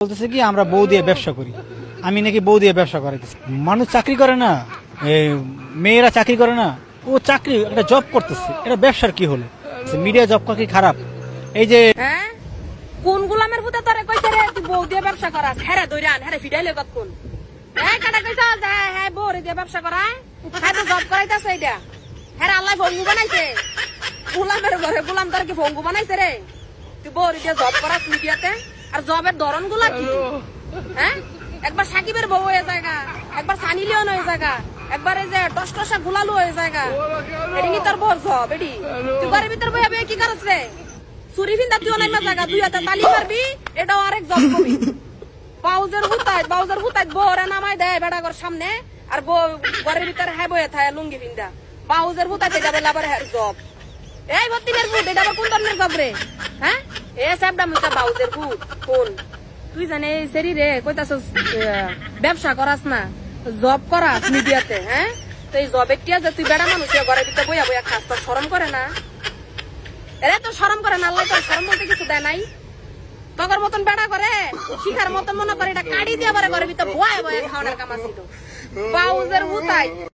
বলতেছে কি আমরা বউ দিয়ে ব্যবসা করি, আমি নাকি বউ দিয়ে ব্যবসা করাইতেছি। মানুষ চাকরি করে না, মেয়েরা চাকরি করে না, ও চাকরি একটা জব করতেছে, এটা ব্যবসার কি হলো? মিডিয়া জব করা কি খারাপ? এই যে কোন গোলামের পুতে তোরে কইছে রে তুই বউ দিয়ে ব্যবসা করাস? হ্যাঁ দইরান হ্যাঁ ফিডাইলে কতক্ষণ কাটা কইছ হ্যাঁ বউ দিয়ে ব্যবসা করায়, হ্যাঁ তো জব করাইতেছে। এটা হ্যাঁ আল্লাহ ভঙ্গু বানাইছে, গোলামের ঘরে গোলাম তোর কি ভঙ্গু বানাইছে রে? তুই বউ দিয়ে জব করাস মিডিয়াতে, আর জবের ধরন গুলা কি? হ্যাঁ একবার সাকিবের বউ হয়ে জায়গা, একবার সানি লিওন হয়ে জায়গা, একবার এই যে টসটসা গুলালু হয়ে জায়গা। এটি কি তোর বউ জব? এটি তুই ঘরের ভিতর বইয়া বইয়া কি করছ রে? চুরি ফিন্দা তুই অনেক জায়গা দুই হাতে তালি মারবি, এটাও আরেক জব কবি। বাউজের হুতাই বউরে নামাই দেয় বেড়াগর সামনে, আর বউ ঘরের ভিতরে হ্যাঁ বইয়া থাকে লুঙ্গি ফিন্দা। বাউজের হুতাই এটা বলে আবার হ্যাঁ জব। এই ভর্তিনের ভূত, এটা আবার কোন ধরনের জব রে? হ্যাঁ এ সাবডা মুতা বাউজের ভূত কোন? তুই জানে সেরি রে কইতাছস ব্যবসা করাস না, জব করাস মিডিয়াতে। হ্যাঁ তো এই জবের টিয়া যে তুই বেড়া মানুষ ঘরের ভিতরে বইয়া বইয়া খাস, তোর শরম করে না? এরা তো শরম করে না, আল্লাহ তোর শরম বলতে কিছু দেয় নাই। তগর মতন বেড়া করে শিখার মতন মনে করে এটা কাড়ি দিয়ে ঘরের ভিতরে বয়া বয়া খাওয়ানোর কাম আছে। বাউজের হুতাই